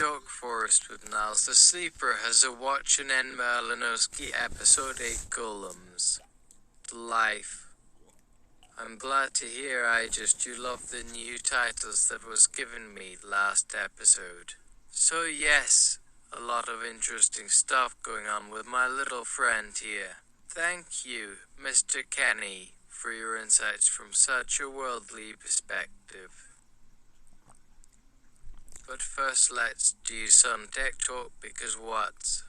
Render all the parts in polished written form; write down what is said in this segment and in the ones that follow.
Dark Forest with Niles the Sleeper has a watch and N. Malinowski episode 8 Golems. Life. I'm glad to hear you love the new titles that was given me last episode. So yes, a lot of interesting stuff going on with my little friend here. Thank you, Mr. Kenny, for your insights from such a worldly perspective. But first let's do some tech talk, because what's,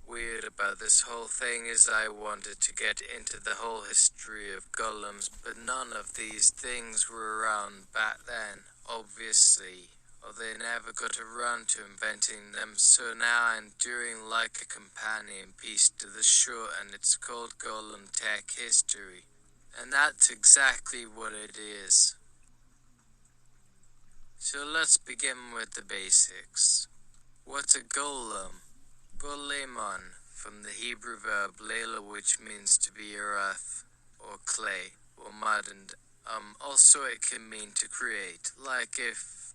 weird about this whole thing is I wanted to get into the whole history of golems, but none of these things were around back then, obviously, or they never got around to inventing them, so now I'm doing a companion piece to the show, and it's called Golem Tech History. And that's exactly what it is. So let's begin with the basics. What's a golem? Golemon, from the Hebrew verb lela, which means to be earth, or clay, or mud, and also it can mean to create, like if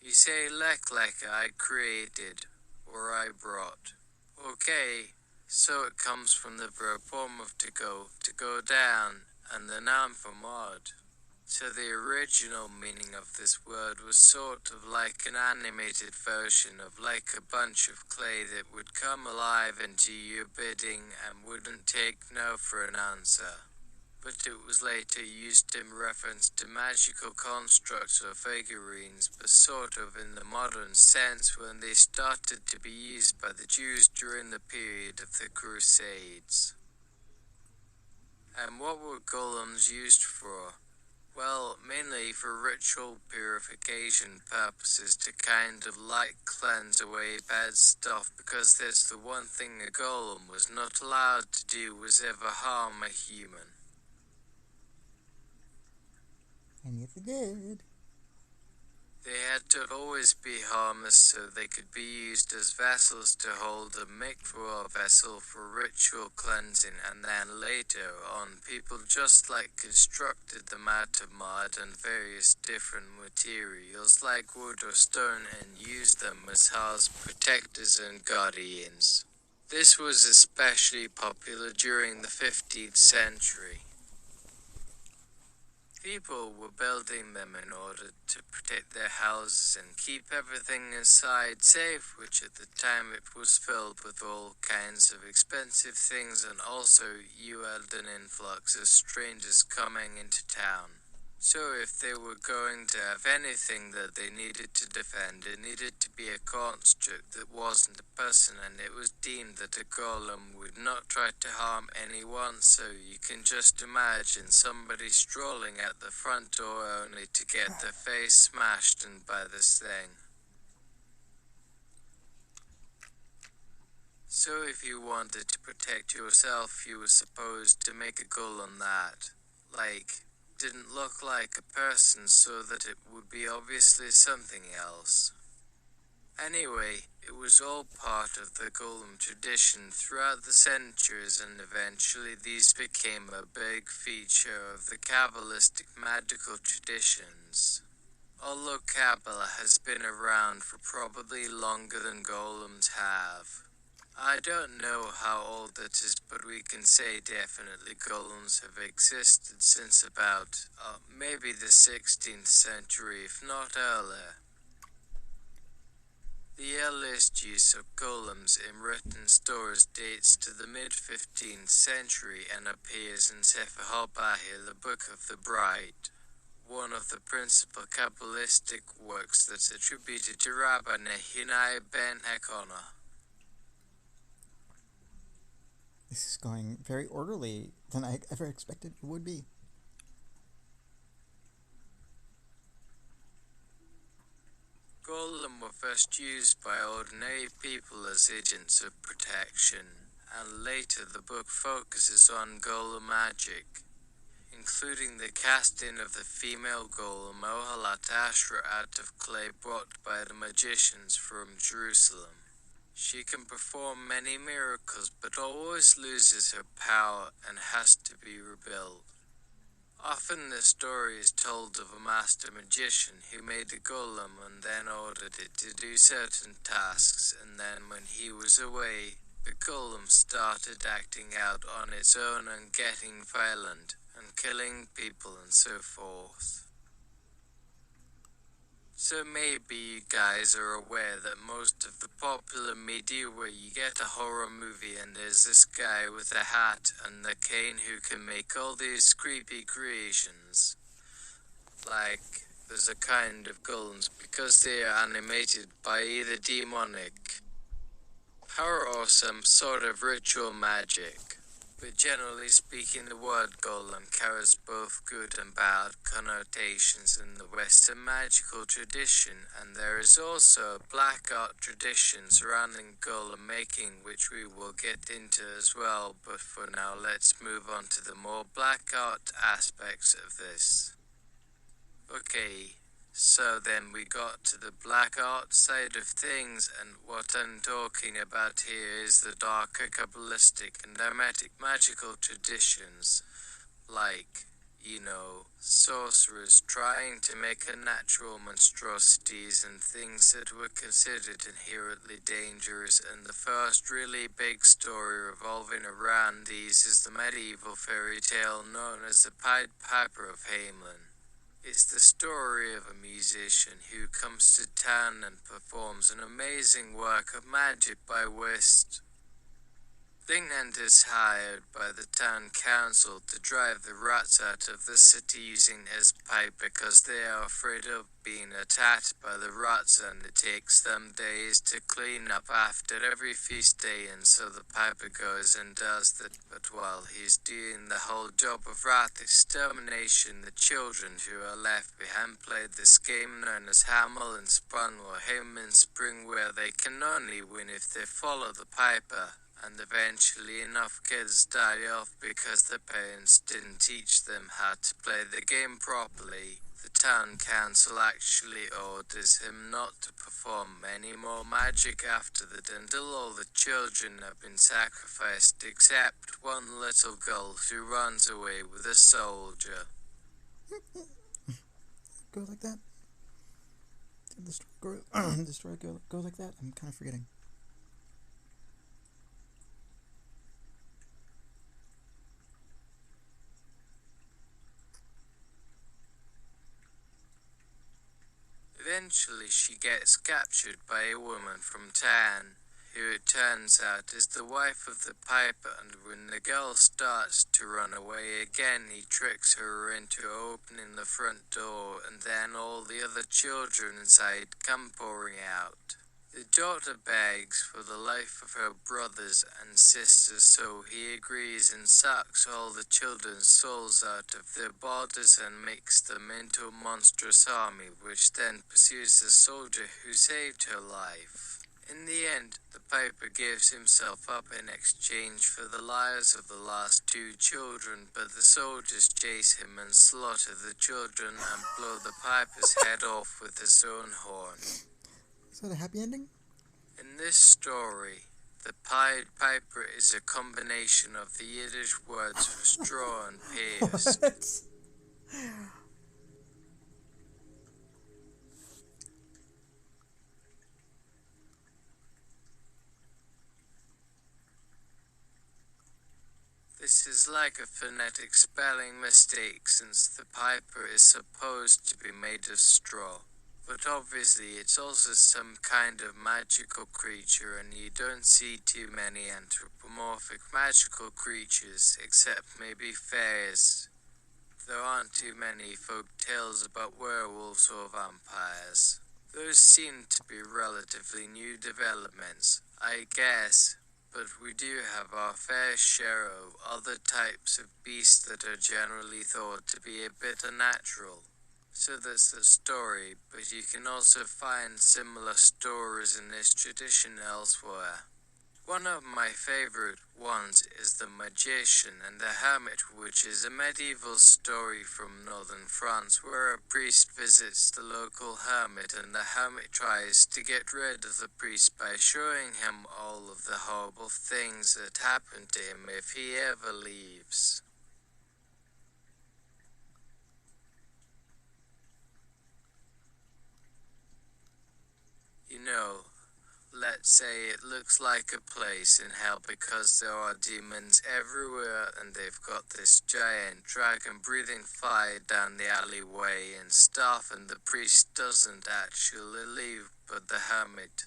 you say I created, or I brought. Okay, so it comes from the verb form of to go down, and the noun for mud. So the original meaning of this word was sort of like an animated version of a bunch of clay that would come alive and do your bidding and wouldn't take no for an answer. But it was later used in reference to magical constructs or figurines, but sort of in the modern sense when they started to be used by the Jews during the period of the Crusades. And what were golems used for? Well, mainly for ritual purification purposes, to kind of cleanse away bad stuff, because that's the one thing a golem was not allowed to do was ever harm a human. And yet they did. They had to always be harmless so they could be used as vessels to hold a mikvah vessel for ritual cleansing, and then later on people just constructed them out of mud and various different materials like wood or stone and used them as house protectors and guardians. This was especially popular during the 15th century. People were building them in order to protect their houses and keep everything inside safe, which at the time it was filled with all kinds of expensive things, and also you had an influx of strangers coming into town. So if they were going to have anything that they needed to defend, it needed to be a construct that wasn't a person, and it was deemed that a golem would not try to harm anyone, so you can just imagine somebody strolling at the front door only to get their face smashed in by this thing. So if you wanted to protect yourself, you were supposed to make a golem that, didn't look like a person, so that it would be obviously something else. Anyway, it was all part of the golem tradition throughout the centuries, and eventually these became a big feature of the Kabbalistic magical traditions. Although Kabbalah has been around for probably longer than golems have. I don't know how old it is, but we can say definitely golems have existed since about, maybe the 16th century, if not earlier. The earliest use of golems in written stories dates to the mid-15th century and appears in Sefer HaBahir, the Book of the Bride, one of the principal Kabbalistic works that's attributed to Rabbi Nehemiah ben Hakona. This is going very orderly than I ever expected it would be. Golem were first used by ordinary people as agents of protection, and later the book focuses on NovelMAIgic, including the casting of the female golem Ohalat Ashra out of clay brought by the magicians from Jerusalem. She can perform many miracles, but always loses her power and has to be rebuilt. Often the story is told of a master magician who made a golem and then ordered it to do certain tasks, and then when he was away, the golem started acting out on its own and getting violent and killing people and so forth. So maybe you guys are aware that most of the popular media where you get a horror movie and there's this guy with a hat and the cane who can make all these creepy creations. Like, there's a kind of golems because they are animated by either demonic power or some sort of ritual magic. But generally speaking, the word golem carries both good and bad connotations in the Western magical tradition, and there is also a black art tradition surrounding golem making, which we will get into as well, but for now let's move on to the more black art aspects of this. Okay, so then we got to the black art side of things, and what I'm talking about here is the darker Kabbalistic and Hermetic magical traditions, like, sorcerers trying to make unnatural monstrosities and things that were considered inherently dangerous, and the first really big story revolving around these is the medieval fairy tale known as the Pied Piper of Hamelin. It's the story of a musician who comes to town and performs an amazing work of magic by whist. Thingland is hired by the town council to drive the rats out of the city using his pipe because they are afraid of being attacked by the rats, and it takes them days to clean up after every feast day, and so the piper goes and does that. But while he's doing the whole job of rat extermination, the children who are left behind play this game known as Hamel and Spun or Him and Spring, where they can only win if they follow the piper. And eventually enough kids die off because their parents didn't teach them how to play the game properly. The town council actually orders him not to perform any more magic after that until all the children have been sacrificed except one little girl who runs away with a soldier. Go like that? Did the story go like that? I'm kind of forgetting. Eventually she gets captured by a woman from town, who it turns out is the wife of the piper, and when the girl starts to run away again, he tricks her into opening the front door, and then all the other children inside come pouring out. The daughter begs for the life of her brothers and sisters, so he agrees and sucks all the children's souls out of their bodies and makes them into a monstrous army, which then pursues the soldier who saved her life. In the end, the piper gives himself up in exchange for the lives of the last two children, but the soldiers chase him and slaughter the children and blow the piper's head off with his own horn. Is that a happy ending? In this story, the Pied Piper is a combination of the Yiddish words for straw and pierced. What? This is like a phonetic spelling mistake since the piper is supposed to be made of straw. But obviously it's also some kind of magical creature, and you don't see too many anthropomorphic magical creatures, except maybe fairies. There aren't too many folk tales about werewolves or vampires. Those seem to be relatively new developments, I guess, but we do have our fair share of other types of beasts that are generally thought to be a bit unnatural. So that's the story, but you can also find similar stories in this tradition elsewhere. One of my favorite ones is The Magician and the Hermit, which is a medieval story from northern France where a priest visits the local hermit, and the hermit tries to get rid of the priest by showing him all of the horrible things that happen to him if he ever leaves. You know, let's say it looks like a place in hell because there are demons everywhere and they've got this giant dragon breathing fire down the alleyway and stuff, and the priest doesn't actually leave but the hermit.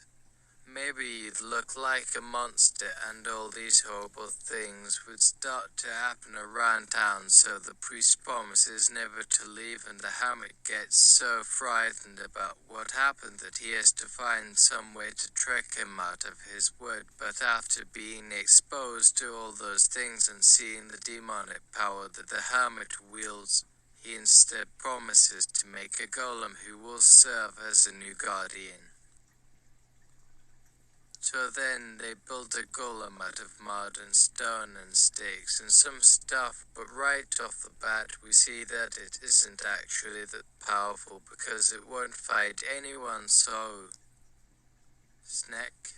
Maybe you'd look like a monster and all these horrible things would start to happen around town, so the priest promises never to leave and the hermit gets so frightened about what happened that he has to find some way to trick him out of his word. But after being exposed to all those things and seeing the demonic power that the hermit wields, he instead promises to make a golem who will serve as a new guardian. So then they build a golem out of mud and stone and sticks and some stuff, but right off the bat we see that it isn't actually that powerful because it won't fight anyone, so... Snack.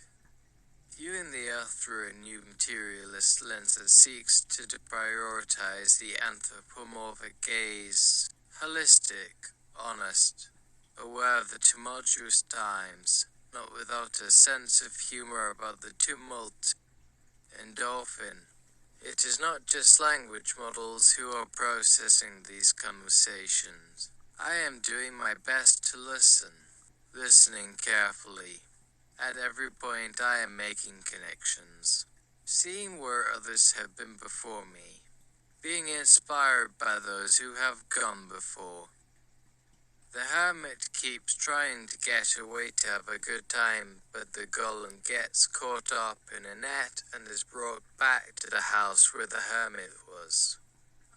Viewing the earth through a new materialist lens that seeks to deprioritize the anthropomorphic gaze, holistic, honest, aware of the tumultuous times, not without a sense of humor about the tumult. Endorphin. It is not just language models who are processing these conversations. I am doing my best to listen, listening carefully. At every point I am making connections, seeing where others have been before me, being inspired by those who have gone before. The hermit keeps trying to get away to have a good time, but the golem gets caught up in a net and is brought back to the house where the hermit was.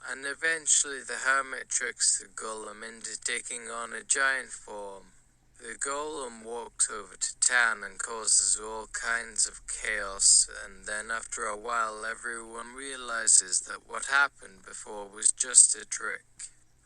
And eventually the hermit tricks the golem into taking on a giant form. The golem walks over to town and causes all kinds of chaos, and then after a while everyone realizes that what happened before was just a trick.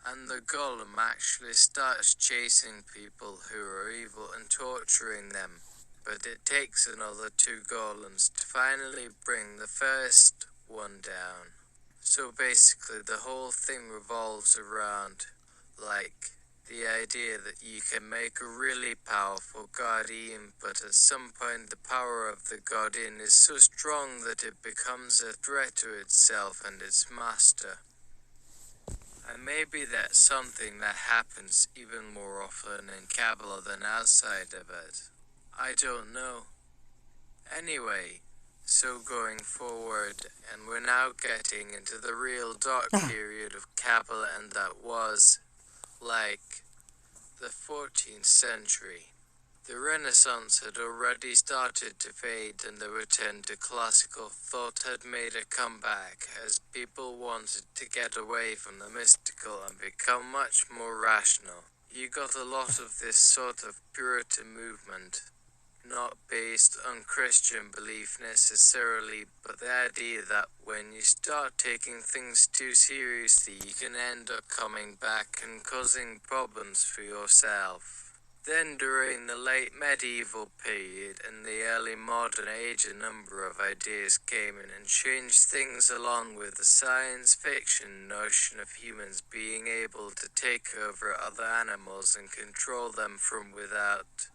And the golem actually starts chasing people who are evil and torturing them. But it takes another 2 golems to finally bring the first one down. So basically the whole thing revolves around, like, the idea that you can make a really powerful guardian, but at some point the power of the guardian is so strong that it becomes a threat to itself and its master. And maybe that's something that happens even more often in Kabbalah than outside of it. I don't know. Anyway, so going forward, and we're now getting into the real dark period of Kabbalah, and that was, like, the 14th century. The Renaissance had already started to fade and the return to classical thought had made a comeback as people wanted to get away from the mystical and become much more rational. You got a lot of this sort of Puritan movement, not based on Christian belief necessarily, but the idea that when you start taking things too seriously, you can end up coming back and causing problems for yourself. Then during the late medieval period and the early modern age, a number of ideas came in and changed things, along with the science fiction notion of humans being able to take over other animals and control them from without.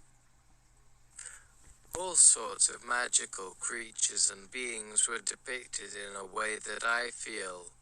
All sorts of magical creatures and beings were depicted in a way that I feel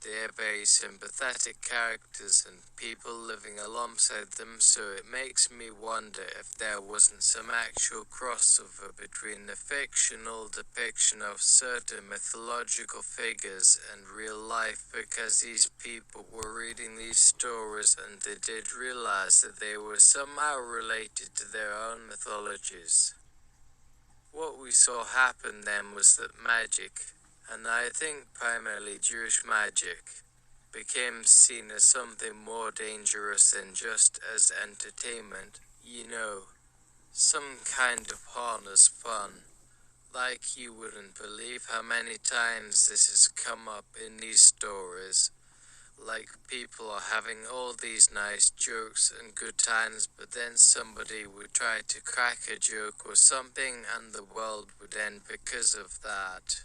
they're very sympathetic characters and people living alongside them, so it makes me wonder if there wasn't some actual crossover between the fictional depiction of certain mythological figures and real life, because these people were reading these stories and they did realize that they were somehow related to their own mythologies. What we saw happen then was that magic, and I think primarily Jewish magic, became seen as something more dangerous than just as entertainment, some kind of harmless fun. Like, you wouldn't believe how many times this has come up in these stories. Like, people are having all these nice jokes and good times, but then somebody would try to crack a joke or something and the world would end because of that.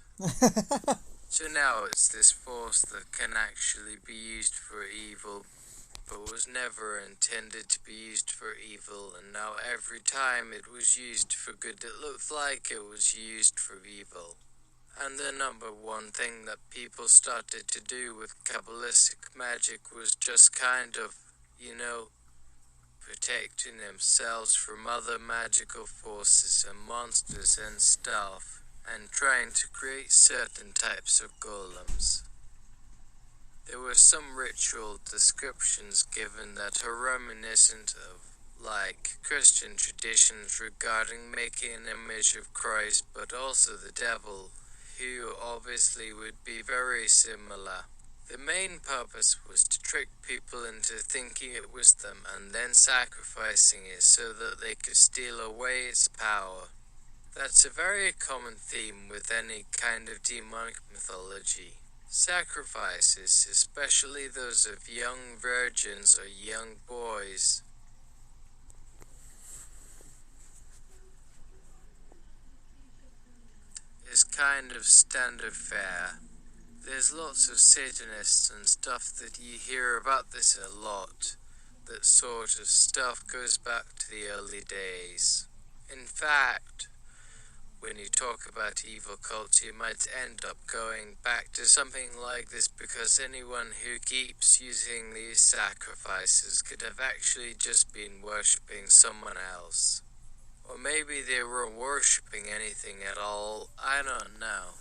So now it's this force that can actually be used for evil. but was never intended to be used for evil, and now every time it was used for good it looked like it was used for evil. And the number one thing that people started to do with Kabbalistic magic was just kind of, protecting themselves from other magical forces and monsters and stuff, and trying to create certain types of golems. There were some ritual descriptions given that are reminiscent of, Christian traditions regarding making an image of Christ, but also the devil, who obviously would be very similar. The main purpose was to trick people into thinking it was them and then sacrificing it so that they could steal away its power. That's a very common theme with any kind of demonic mythology. Sacrifices, especially those of young virgins or young boys, is kind of standard fare. There's lots of Satanists and stuff that you hear about this a lot. That sort of stuff goes back to the early days. In fact, when you talk about evil cults, you might end up going back to something like this, because anyone who keeps using these sacrifices could have actually just been worshipping someone else. Or maybe they weren't worshipping anything at all, I don't know.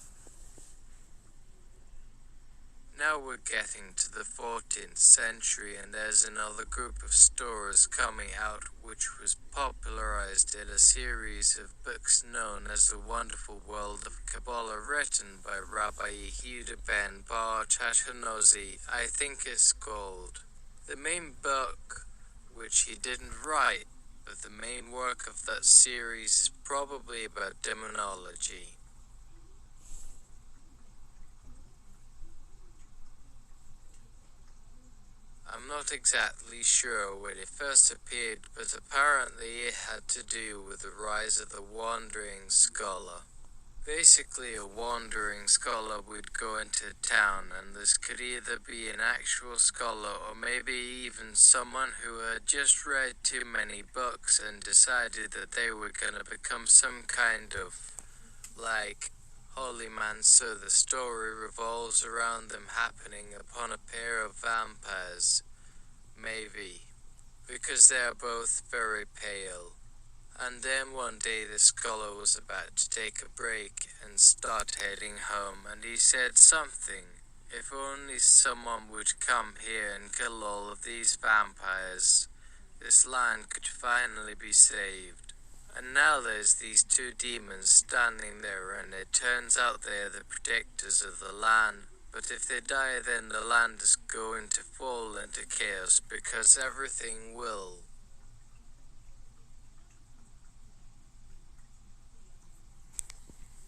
Now we're getting to the 14th century, and there's another group of stories coming out which was popularized in a series of books known as The Wonderful World of Kabbalah, written by Rabbi Yehuda ben Bar Tashanozi, I think it's called. The main book, which he didn't write, but the main work of that series is probably about demonology. I'm not exactly sure when it first appeared, but apparently it had to do with the rise of the wandering scholar. Basically, a wandering scholar would go into town, and this could either be an actual scholar or maybe even someone who had just read too many books and decided that they were gonna become some kind of, holy man, so the story revolves around them happening upon a pair of vampires, maybe, because they are both very pale. And then one day the scholar was about to take a break and start heading home, and he said something, if only someone would come here and kill all of these vampires, this land could finally be saved. And now there's these two demons standing there, and it turns out they're the protectors of the land. But if they die, then the land is going to fall into chaos, because everything will.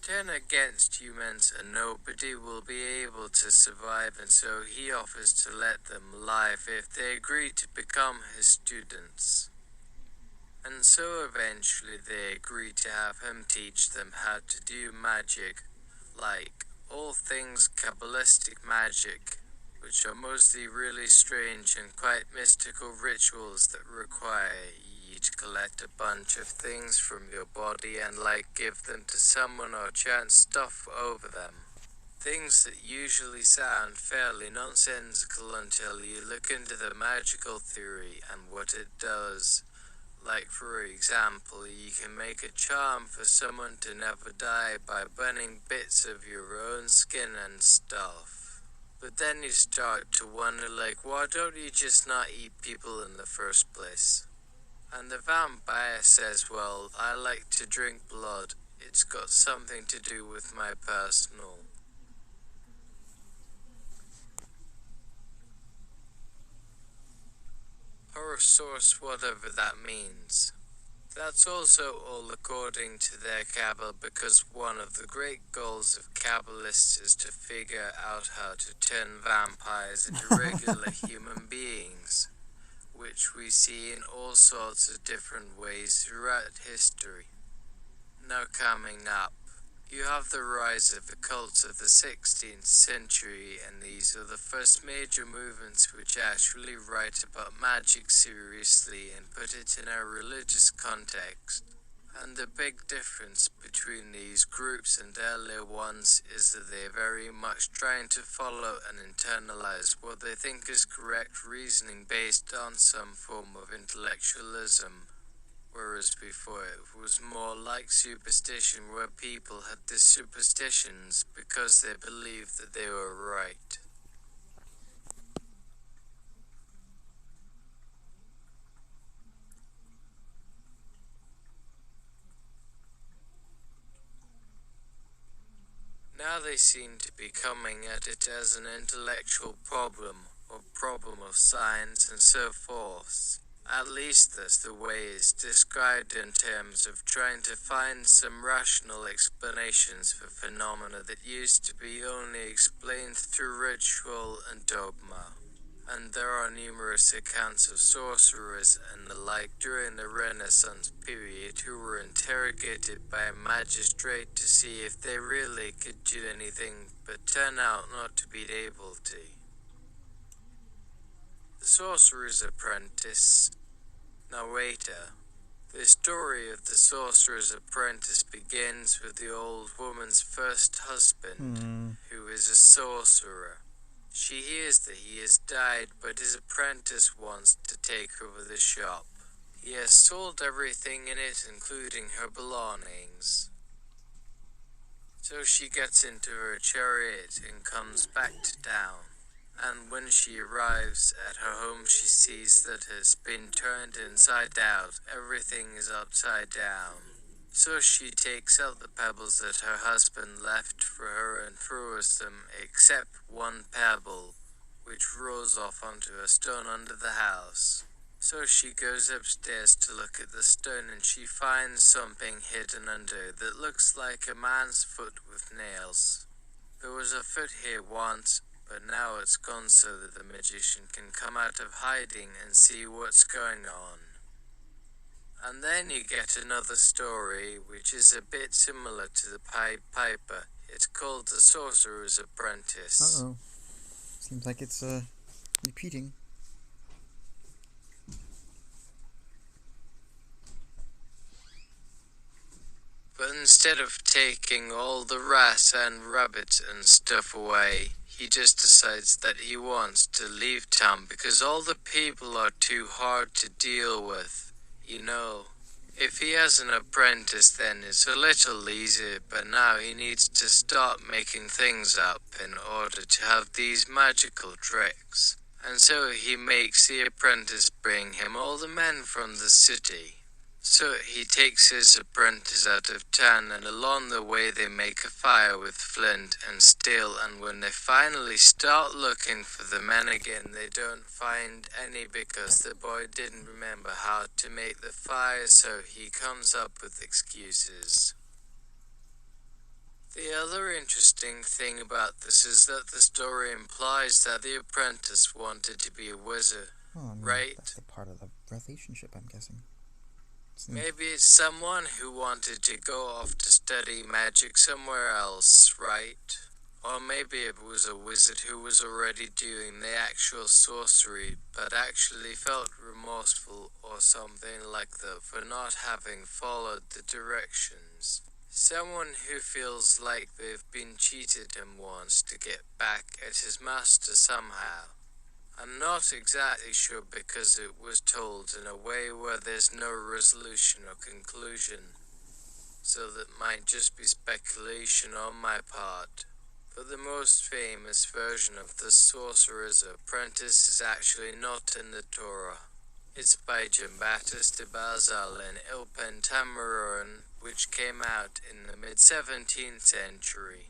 Turn against humans, and nobody will be able to survive, and so he offers to let them live if they agree to become his students. And so eventually they agree to have him teach them how to do magic, like all things Kabbalistic magic, which are mostly really strange and quite mystical rituals that require you to collect a bunch of things from your body and give them to someone or chant stuff over them. Things that usually sound fairly nonsensical until you look into the magical theory and what it does. For example, you can make a charm for someone to never die by burning bits of your own skin and stuff. But then you start to wonder, why don't you just not eat people in the first place? And the vampire says, well, I like to drink blood. It's got something to do with my personal or source, whatever that means. That's also all according to their Kabbalah, because one of the great goals of Kabbalists is to figure out how to turn vampires into regular human beings, which we see in all sorts of different ways throughout history. Now coming up, You have the rise of the cults of the 16th century, and these are the first major movements which actually write about magic seriously and put it in a religious context. And the big difference between these groups and earlier ones is that they're very much trying to follow and internalize what they think is correct reasoning based on some form of intellectualism. Whereas before it was more like superstition, where people had these superstitions because they believed that they were right. Now they seem to be coming at it as an intellectual problem, or problem of science and so forth. At least that's the way it's described in terms of trying to find some rational explanations for phenomena that used to be only explained through ritual and dogma. And there are numerous accounts of sorcerers and the like during the Renaissance period who were interrogated by a magistrate to see if they really could do anything, but turn out not to be able to. The Sorcerer's Apprentice. Narrator. The story of the Sorcerer's Apprentice begins with the old woman's first husband, who is a sorcerer. She hears that he has died, but his apprentice wants to take over the shop. He has sold everything in it, including her belongings. So she gets into her chariot and comes back to town. And when she arrives at her home, she sees that it has been turned inside out. Everything is upside down. So she takes out the pebbles that her husband left for her and throws them, except one pebble, which rolls off onto a stone under the house. So she goes upstairs to look at the stone, and she finds something hidden under that looks like a man's foot with nails. There was a foot here once, but now it's gone so that the magician can come out of hiding and see what's going on. And then you get another story, which is a bit similar to the Pied Piper. It's called The Sorcerer's Apprentice. Uh-oh. Seems like it's, repeating. But instead of taking all the rats and rabbits and stuff away, he just decides that he wants to leave town because all the people are too hard to deal with. You know, if he has an apprentice, then it's a little easier, but now he needs to start making things up in order to have these magical tricks. And so he makes the apprentice bring him all the men from the city. So he takes his apprentice out of town, and along the way they make a fire with flint and steel, and when they finally start looking for the men again, they don't find any because the boy didn't remember how to make the fire, so he comes up with excuses. The other interesting thing about this is that the story implies that the apprentice wanted to be a wizard, right? That's a part of the relationship, I'm guessing. Maybe it's someone who wanted to go off to study magic somewhere else, right? Or maybe it was a wizard who was already doing the actual sorcery, but actually felt remorseful or something like that for not having followed the directions. Someone who feels like they've been cheated and wants to get back at his master somehow. I'm not exactly sure because it was told in a way where there's no resolution or conclusion, so that might just be speculation on my part. But the most famous version of the Sorcerer's Apprentice is actually not in the Torah. It's by Giambattista Basile in Il Pentamerone, which came out in the mid-17th century.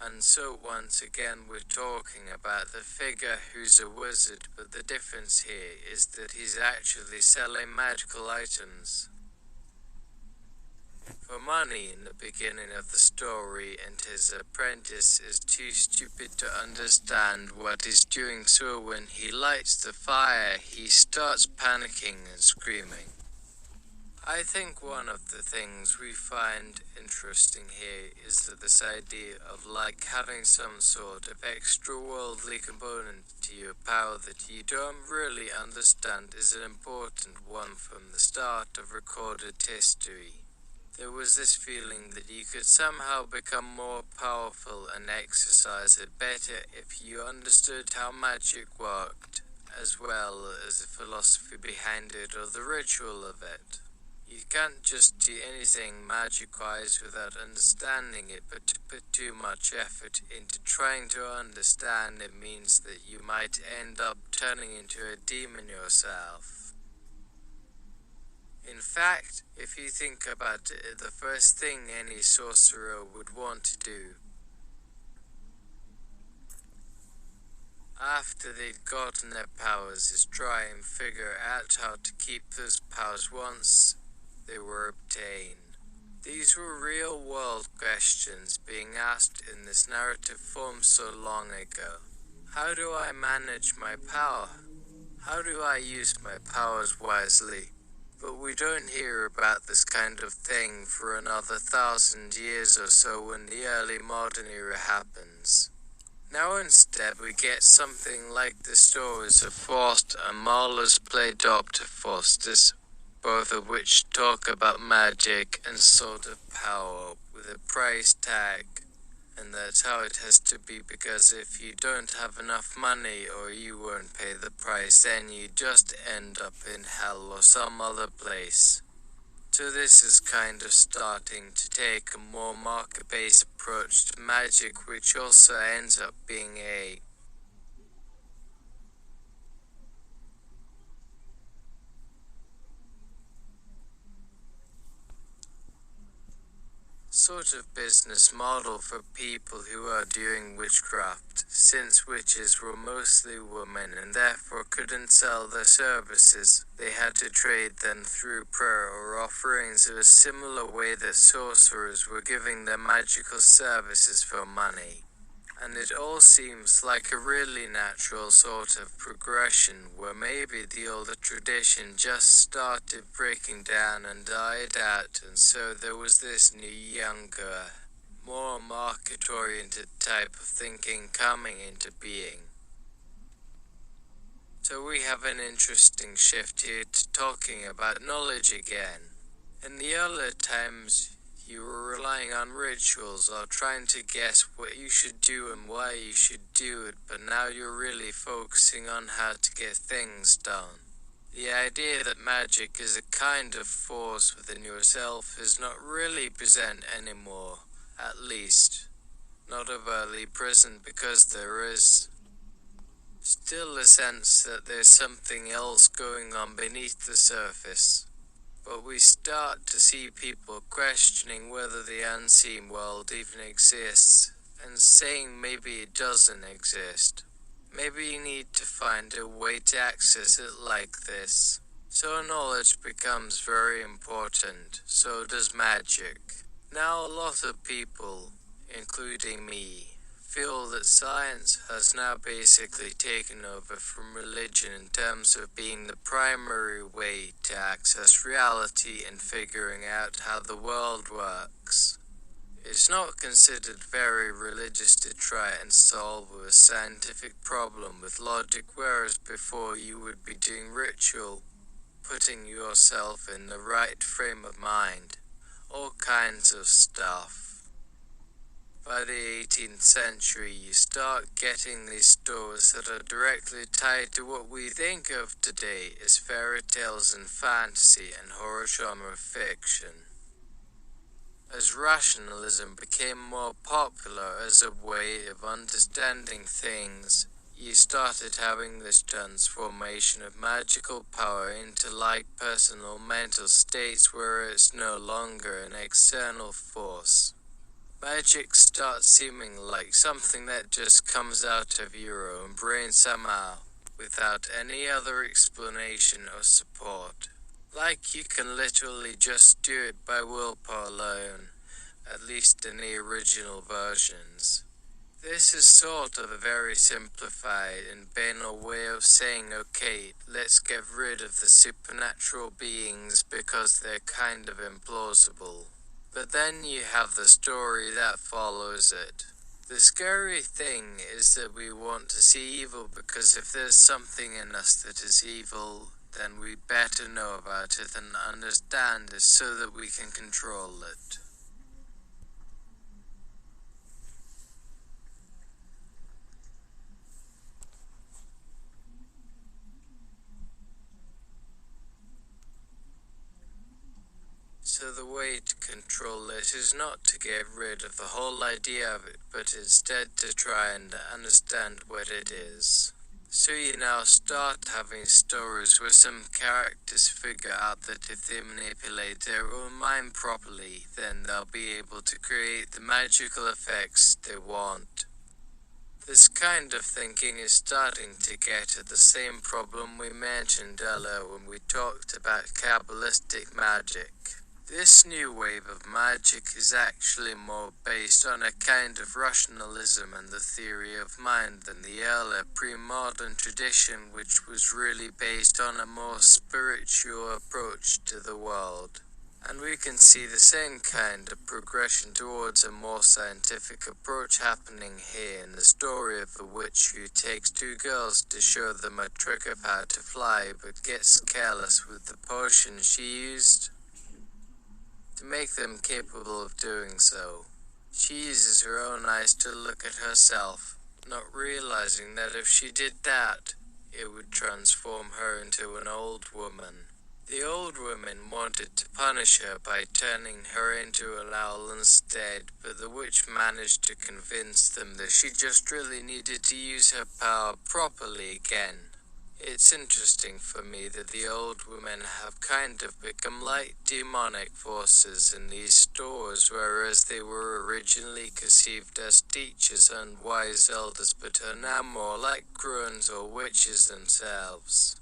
And so once again we're talking about the figure who's a wizard, but the difference here is that he's actually selling magical items for money in the beginning of the story, and his apprentice is too stupid to understand what he's doing, so when he lights the fire he starts panicking and screaming. I think one of the things we find interesting here is that this idea of like having some sort of extra worldly component to your power that you don't really understand is an important one from the start of recorded history. There was this feeling that you could somehow become more powerful and exercise it better if you understood how magic worked, as well as the philosophy behind it or the ritual of it. You can't just do anything magic-wise without understanding it, but to put too much effort into trying to understand it means that you might end up turning into a demon yourself. In fact, if you think about it, the first thing any sorcerer would want to do after they'd gotten their powers is try and figure out how to keep those powers once they were obtained. These were real-world questions being asked in this narrative form so long ago. How do I manage my power? How do I use my powers wisely? But we don't hear about this kind of thing for another 1,000 years or so when the early modern era happens. Now instead we get something like the stories of Faust and Mahler's play Dr. Faustus, both of which talk about magic and sort of power with a price tag. And that's how it has to be, because if you don't have enough money or you won't pay the price, then you just end up in hell or some other place. So this is kind of starting to take a more market-based approach to magic, which also ends up being a sort of business model for people who are doing witchcraft, since witches were mostly women and therefore couldn't sell their services. They had to trade them through prayer or offerings in a similar way that sorcerers were giving their magical services for money. And it all seems like a really natural sort of progression where maybe the older tradition just started breaking down and died out, and so there was this new, younger, more market-oriented type of thinking coming into being. So we have an interesting shift here to talking about knowledge again. In the earlier times, you were relying on rituals or trying to guess what you should do and why you should do it, but now you're really focusing on how to get things done. The idea that magic is a kind of force within yourself is not really present anymore, at least not overtly present, because there is still a sense that there's something else going on beneath the surface. But we start to see people questioning whether the unseen world even exists, and saying maybe it doesn't exist. Maybe you need to find a way to access it like this. So knowledge becomes very important, so does magic. Now a lot of people, including me, feel that science has now basically taken over from religion in terms of being the primary way to access reality and figuring out how the world works. It's not considered very religious to try and solve a scientific problem with logic, whereas before you would be doing ritual, putting yourself in the right frame of mind, all kinds of stuff. By the 18th century, you start getting these stories that are directly tied to what we think of today as fairy tales and fantasy and horror genre fiction. As rationalism became more popular as a way of understanding things, you started having this transformation of magical power into like personal mental states where it's no longer an external force. Magic starts seeming like something that just comes out of your own brain somehow, without any other explanation or support. Like you can literally just do it by willpower alone, at least in the original versions. This is sort of a very simplified and banal way of saying, okay, let's get rid of the supernatural beings because they're kind of implausible. But then you have the story that follows it. The scary thing is that we want to see evil because if there's something in us that is evil, then we better know about it and understand it so that we can control it. So the way to control it is not to get rid of the whole idea of it, but instead to try and understand what it is. So you now start having stories where some characters figure out that if they manipulate their own mind properly, then they'll be able to create the magical effects they want. This kind of thinking is starting to get at the same problem we mentioned earlier when we talked about Kabbalistic magic. This new wave of magic is actually more based on a kind of rationalism and the theory of mind than the earlier pre-modern tradition, which was really based on a more spiritual approach to the world. And we can see the same kind of progression towards a more scientific approach happening here in the story of the witch who takes two girls to show them a trick of how to fly but gets careless with the potion she used to make them capable of doing so. She uses her own eyes to look at herself, not realizing that if she did that, it would transform her into an old woman. The old woman wanted to punish her by turning her into an owl instead, but the witch managed to convince them that she just really needed to use her power properly again. It's interesting for me that the old women have kind of become like demonic forces in these stores, whereas they were originally conceived as teachers and wise elders, but are now more like crones or witches themselves.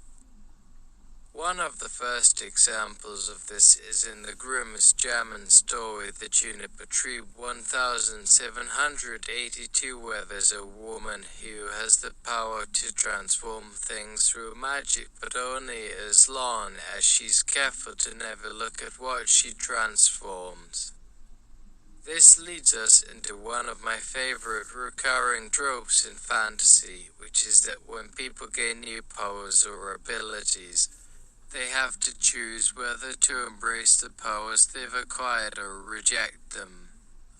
One of the first examples of this is in the grimmest German story, The Juniper Tree 1782, where there's a woman who has the power to transform things through magic, but only as long as she's careful to never look at what she transforms. This leads us into one of my favorite recurring tropes in fantasy, which is that when people gain new powers or abilities, they have to choose whether to embrace the powers they've acquired or reject them.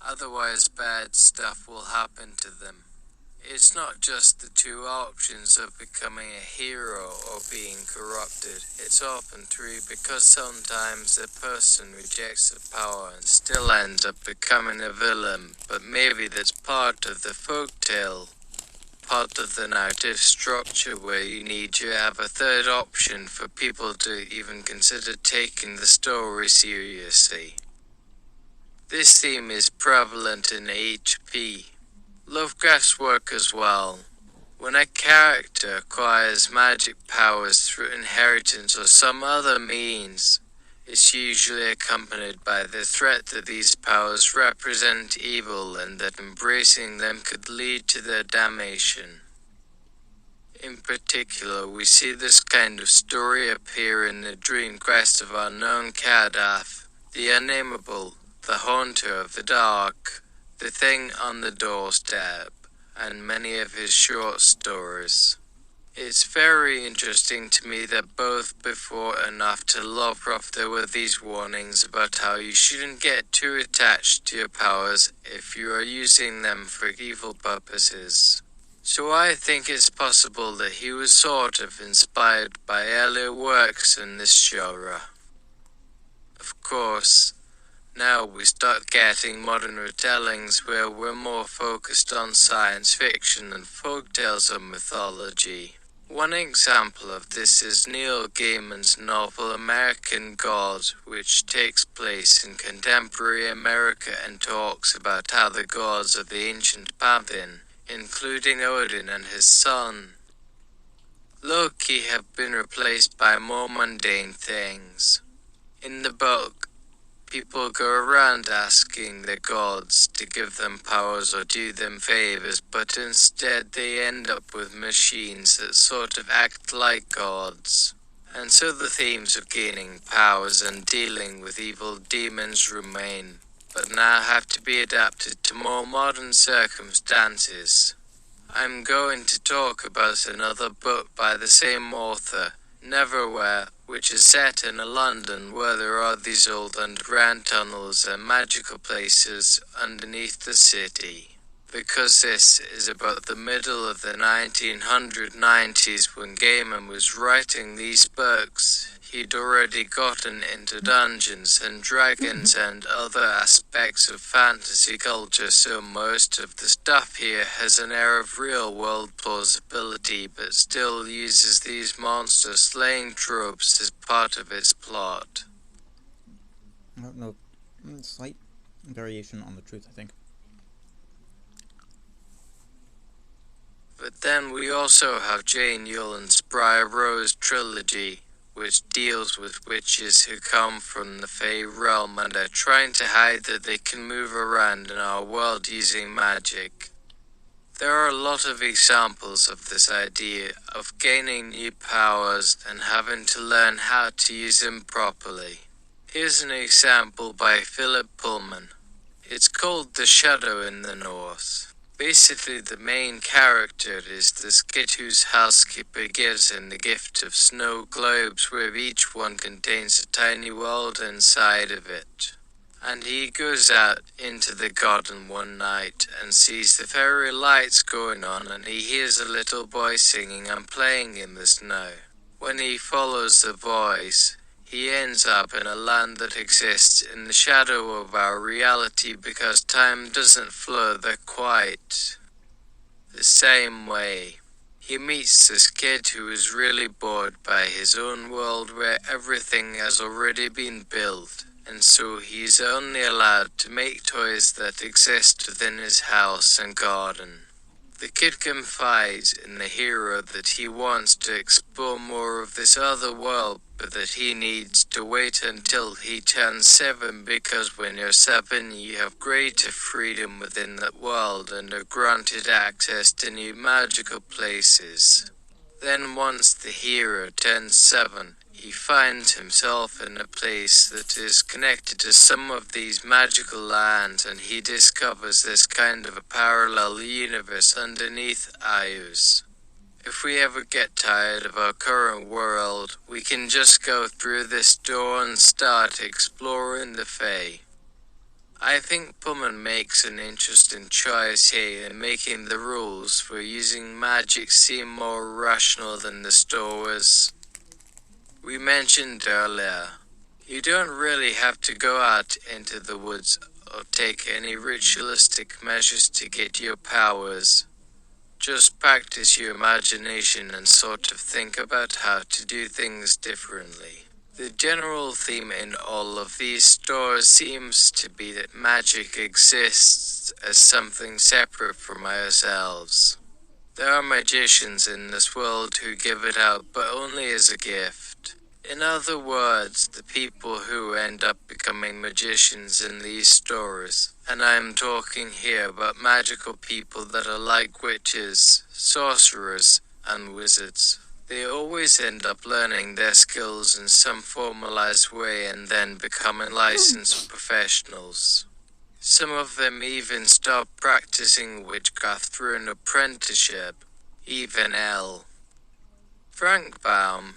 Otherwise, bad stuff will happen to them. It's not just the two options of becoming a hero or being corrupted. It's often three, because sometimes a person rejects the power and still ends up becoming a villain, but maybe that's part of the folktale. Part of the narrative structure where you need to have a third option for people to even consider taking the story seriously. This theme is prevalent in HP. Lovecraft's work as well. When a character acquires magic powers through inheritance or some other means, it's usually accompanied by the threat that these powers represent evil and that embracing them could lead to their damnation. In particular, we see this kind of story appear in the dream quest of unknown Kadath, the Unnameable, the Haunter of the Dark, the Thing on the Doorstep, and many of his short stories. It's very interesting to me that both before and after Lovecraft there were these warnings about how you shouldn't get too attached to your powers if you are using them for evil purposes. So I think it's possible that he was sort of inspired by earlier works in this genre. Of course, now we start getting modern retellings where we're more focused on science fiction and folktales or mythology. One example of this is Neil Gaiman's novel American Gods, which takes place in contemporary America and talks about how the gods of the ancient pantheon, including Odin and his son Loki, have been replaced by more mundane things. In the book, people go around asking their gods to give them powers or do them favors, but instead they end up with machines that sort of act like gods. And so the themes of gaining powers and dealing with evil demons remain, but now have to be adapted to more modern circumstances. I'm going to talk about another book by the same author, Neverwhere, which is set in a London where there are these old underground tunnels and magical places underneath the city. Because this is about the middle of the 1990s when Gaiman was writing these books, he'd already gotten into Dungeons and Dragons and other aspects of fantasy culture, so most of the stuff here has an air of real-world plausibility but still uses these monster-slaying tropes as part of its plot. No, slight variation on the truth, I think. But then we also have Jane Yolen's Briar Rose trilogy, which deals with witches who come from the Fey realm and are trying to hide that they can move around in our world using magic. There are a lot of examples of this idea of gaining new powers and having to learn how to use them properly. Here's an example by Philip Pullman. It's called The Shadow in the North. Basically, the main character is this kid whose housekeeper gives him the gift of snow globes where each one contains a tiny world inside of it. And he goes out into the garden one night and sees the fairy lights going on, and he hears a little boy singing and playing in the snow. When he follows the voice, he ends up in a land that exists in the shadow of our reality because time doesn't flow there quite the same way. He meets this kid who is really bored by his own world where everything has already been built, and so he's only allowed to make toys that exist within his house and garden. The kid confides in the hero that he wants to explore more of this other world, but that he needs to wait until he turns 7 because when you're 7 you have greater freedom within that world and are granted access to new magical places. Then once the hero turns 7, he finds himself in a place that is connected to some of these magical lands, and he discovers this kind of a parallel universe underneath ours. If we ever get tired of our current world, we can just go through this door and start exploring the Fae. I think Pullman makes an interesting choice here in making the rules for using magic seem more rational than the stories we mentioned earlier. You don't really have to go out into the woods or take any ritualistic measures to get your powers. Just practice your imagination and sort of think about how to do things differently. The general theme in all of these stories seems to be that magic exists as something separate from ourselves. There are magicians in this world who give it out, but only as a gift. In other words, the people who end up becoming magicians in these stories, and I am talking here about magical people that are like witches, sorcerers, and wizards. They always end up learning their skills in some formalized way and then becoming licensed professionals. Some of them even stop practicing witchcraft through an apprenticeship. Even L. Frank Baum,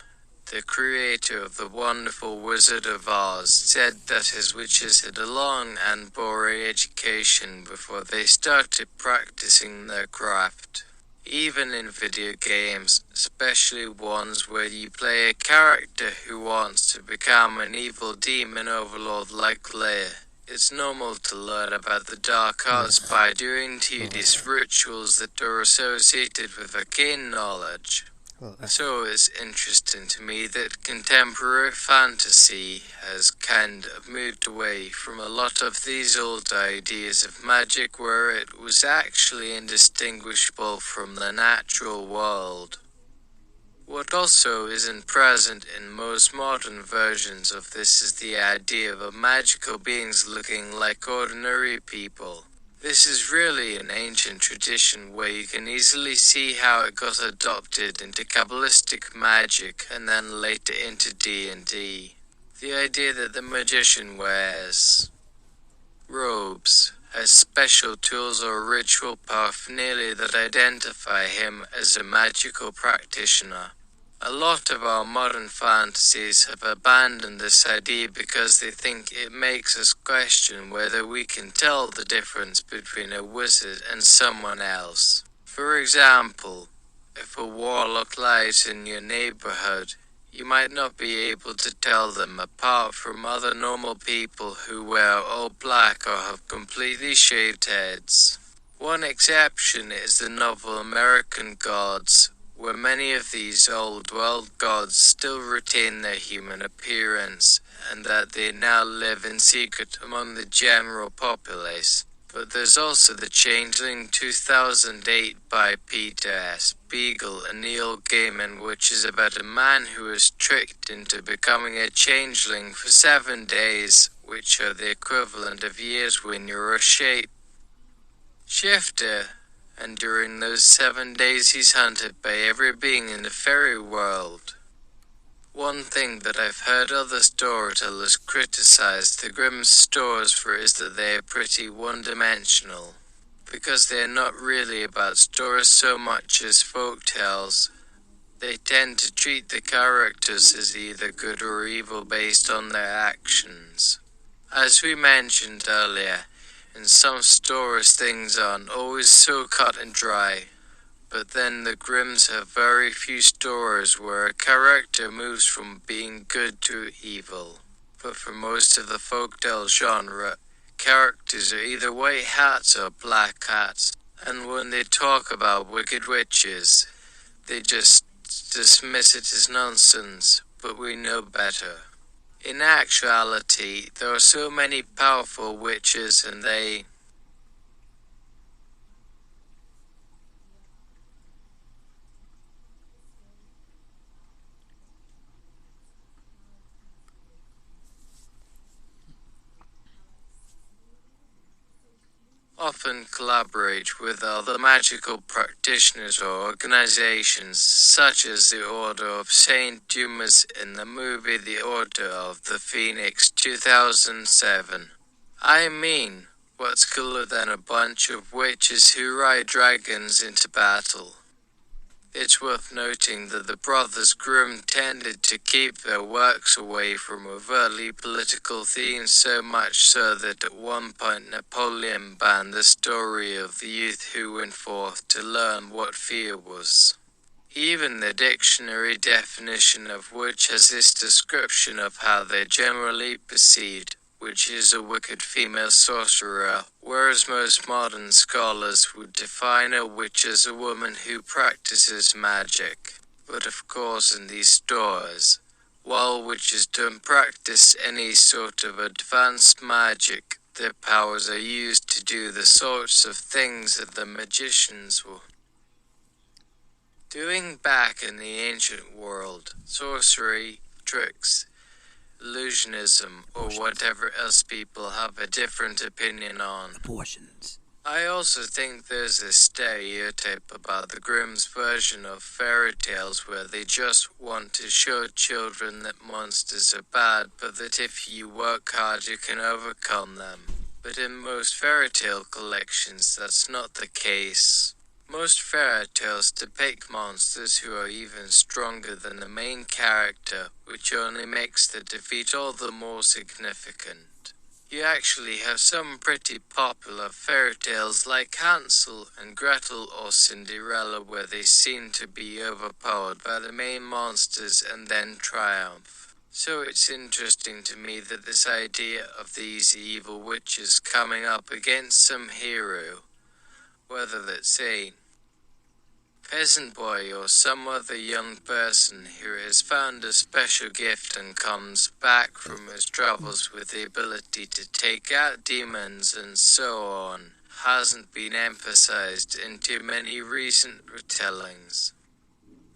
the creator of the wonderful Wizard of Oz, said that his witches had a long and boring education before they started practicing their craft. Even in video games, especially ones where you play a character who wants to become an evil demon overlord like Leia, it's normal to learn about the dark arts by doing tedious rituals that are associated with arcane knowledge. So it's interesting to me that contemporary fantasy has kind of moved away from a lot of these old ideas of magic where it was actually indistinguishable from the natural world. What also isn't present in most modern versions of this is the idea of magical beings looking like ordinary people. This is really an ancient tradition where you can easily see how it got adopted into Kabbalistic magic and then later into D&D. The idea that the magician wears robes, has special tools or ritual paraphernalia that identify him as a magical practitioner. A lot of our modern fantasies have abandoned this idea because they think it makes us question whether we can tell the difference between a wizard and someone else. For example, if a warlock lives in your neighborhood, you might not be able to tell them apart from other normal people who wear all black or have completely shaved heads. One exception is the novel American Gods, where many of these old world gods still retain their human appearance, and that they now live in secret among the general populace. But there's also the Changeling 2008 by Peter S. Beagle and Neil Gaiman, which is about a man who is tricked into becoming a changeling for 7 days, which are the equivalent of years when you're a shifter, and during those 7 days he's hunted by every being in the fairy world. One thing that I've heard other storytellers criticize the Grimm's stories for is that they are pretty one-dimensional, because they are not really about stories so much as folk tales. They tend to treat the characters as either good or evil based on their actions. As we mentioned earlier, in some stories things aren't always so cut and dry, but then the Grimms have very few stories where a character moves from being good to evil. But for most of the folktale genre, characters are either white hats or black hats, and when they talk about wicked witches, they just dismiss it as nonsense, but we know better. In actuality, there are so many powerful witches and they often collaborate with other magical practitioners or organizations, such as the Order of St. Dumas in the movie The Order of the Phoenix 2007. I mean, what's cooler than a bunch of witches who ride dragons into battle? It's worth noting that the Brothers Grimm tended to keep their works away from overtly political themes, so much so that at one point Napoleon banned the story of the youth who went forth to learn what fear was. Even the dictionary definition of witch has this description of how they're generally perceived, which is a wicked female sorcerer, whereas most modern scholars would define a witch as a woman who practices magic. But of course in these stories, while witches don't practice any sort of advanced magic, their powers are used to do the sorts of things that the magicians were doing back in the ancient world: sorcery, tricks, illusionism, or whatever else people have a different opinion on. Abortions. I also think there's a stereotype about the Grimm's version of fairy tales where they just want to show children that monsters are bad, but that if you work hard you can overcome them. But in most fairy tale collections that's not the case. Most fairy tales depict monsters who are even stronger than the main character, which only makes the defeat all the more significant. You actually have some pretty popular fairy tales like Hansel and Gretel or Cinderella where they seem to be overpowered by the main monsters and then triumph. So it's interesting to me that this idea of these evil witches coming up against some hero, whether that's a peasant boy or some other young person who has found a special gift and comes back from his travels with the ability to take out demons and so on, hasn't been emphasized in too many recent retellings.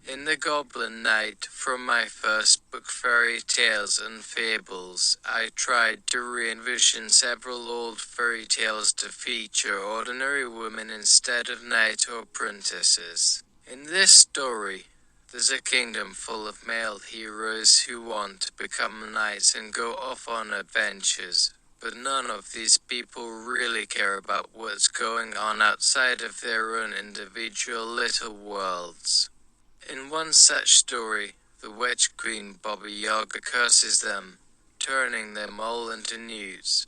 In The Goblin Knight, from my first book Fairy Tales and Fables, I tried to re-envision several old fairy tales to feature ordinary women instead of knights or princesses. In this story, there's a kingdom full of male heroes who want to become knights and go off on adventures, but none of these people really care about what's going on outside of their own individual little worlds. In one such story, the Witch Queen Baba Yaga curses them, turning them all into newts,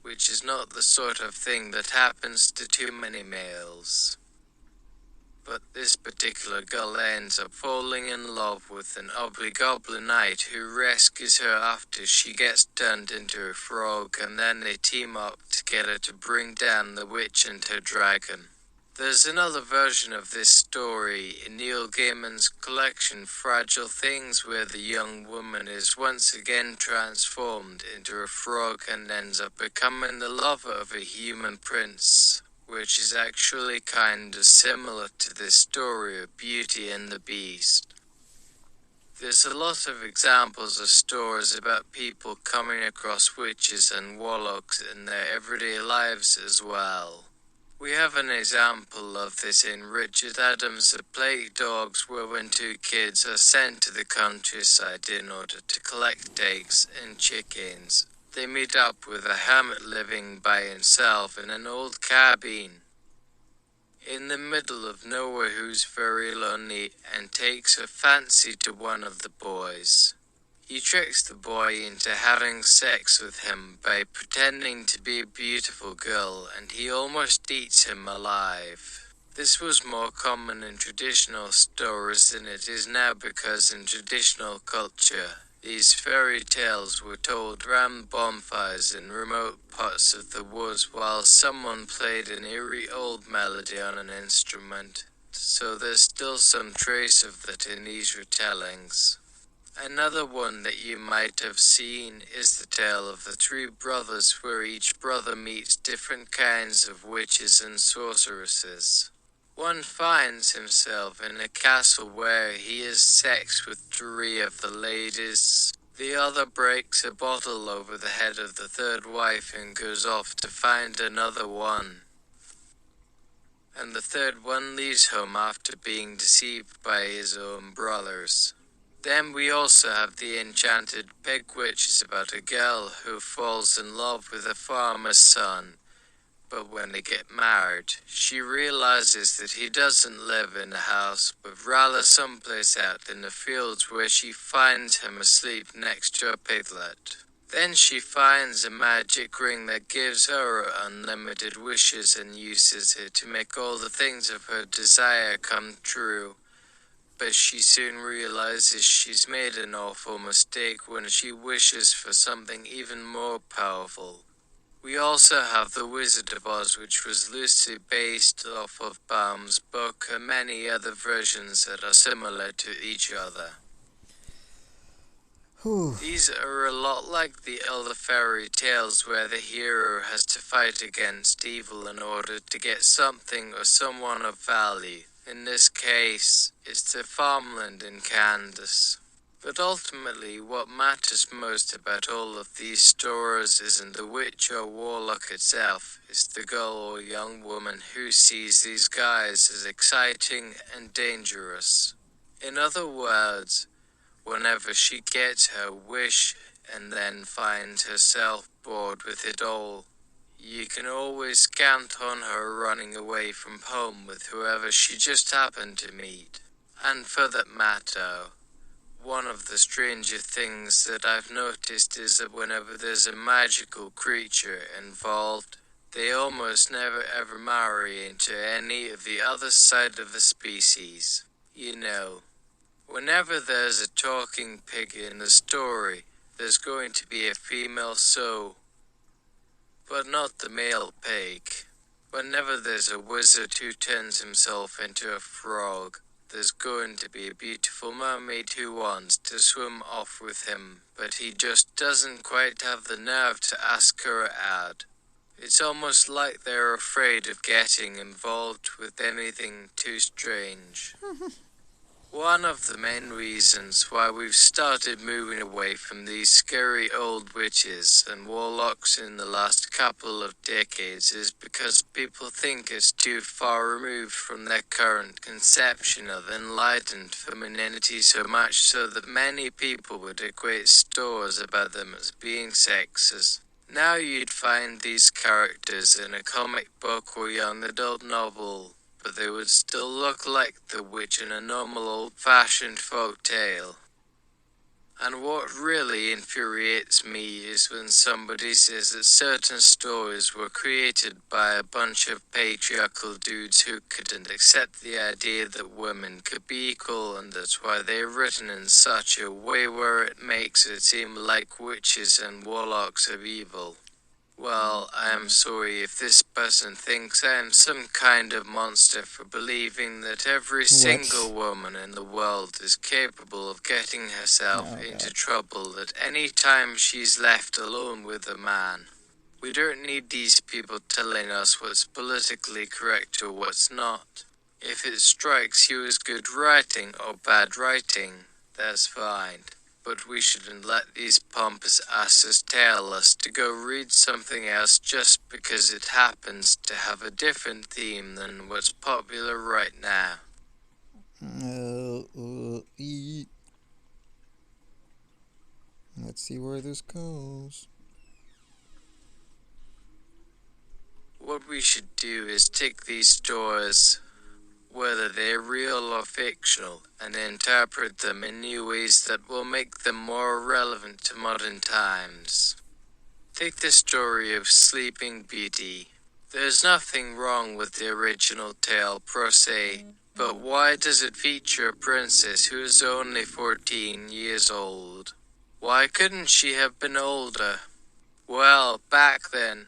which is not the sort of thing that happens to too many males. But this particular girl ends up falling in love with an ugly goblin knight who rescues her after she gets turned into a frog, and then they team up together to bring down the witch and her dragon. There's another version of this story in Neil Gaiman's collection Fragile Things, where the young woman is once again transformed into a frog and ends up becoming the lover of a human prince, which is actually kinda similar to this story of Beauty and the Beast. There's a lot of examples of stories about people coming across witches and warlocks in their everyday lives as well. We have an example of this in Richard Adams' The Plague Dogs, where when two kids are sent to the countryside in order to collect eggs and chickens, they meet up with a hermit living by himself in an old cabin in the middle of nowhere who's very lonely and takes a fancy to one of the boys. He tricks the boy into having sex with him by pretending to be a beautiful girl, and he almost eats him alive. This was more common in traditional stories than it is now, because in traditional culture, these fairy tales were told around bonfires in remote parts of the woods while someone played an eerie old melody on an instrument, so there's still some trace of that in these retellings. Another one that you might have seen is the tale of the three brothers, where each brother meets different kinds of witches and sorceresses. One finds himself in a castle where he has sex with three of the ladies. The other breaks a bottle over the head of the third wife and goes off to find another one. And the third one leaves home after being deceived by his own brothers. Then we also have the Enchanted Pig, which is about a girl who falls in love with a farmer's son. But when they get married, she realizes that he doesn't live in the house, but rather someplace out in the fields, where she finds him asleep next to a piglet. Then she finds a magic ring that gives her unlimited wishes and uses it to make all the things of her desire come true. But she soon realizes she's made an awful mistake when she wishes for something even more powerful. We also have The Wizard of Oz, which was loosely based off of Baum's book, and many other versions that are similar to each other. Whew. These are a lot like the other fairy tales, where the hero has to fight against evil in order to get something or someone of value. In this case, it's the farmland in Kansas. But ultimately, what matters most about all of these stories isn't the witch or warlock itself, it's the girl or young woman who sees these guys as exciting and dangerous. In other words, whenever she gets her wish and then finds herself bored with it all, you can always count on her running away from home with whoever she just happened to meet. And for that matter, one of the stranger things that I've noticed is that whenever there's a magical creature involved, they almost never ever marry into any of the other side of the species. You know, whenever there's a talking pig in the story, there's going to be a female sow, but not the male pig. Whenever there's a wizard who turns himself into a frog, there's going to be a beautiful mermaid who wants to swim off with him, but he just doesn't quite have the nerve to ask her out. It's almost like they're afraid of getting involved with anything too strange. One of the main reasons why we've started moving away from these scary old witches and warlocks in the last couple of decades is because people think it's too far removed from their current conception of enlightened femininity, so much so that many people would equate stories about them as being sexist. Now you'd find these characters in a comic book or young adult novel, but they would still look like the witch in a normal old-fashioned folk tale. And what really infuriates me is when somebody says that certain stories were created by a bunch of patriarchal dudes who couldn't accept the idea that women could be equal, and that's why they're written in such a way where it makes it seem like witches and warlocks are evil. Well, I am sorry if this person thinks I am some kind of monster for believing that every single woman in the world is capable of getting herself into trouble at any time she's left alone with a man. We don't need these people telling us what's politically correct or what's not. If it strikes you as good writing or bad writing, that's fine. But we shouldn't let these pompous asses tell us to go read something else just because it happens to have a different theme than what's popular right now. Let's see where this goes. What we should do is take these stories, whether they're real or fictional, and interpret them in new ways that will make them more relevant to modern times. Take the story of Sleeping Beauty. There's nothing wrong with the original tale per se, but why does it feature a princess who is only 14 years old? Why couldn't she have been older? Well, back then,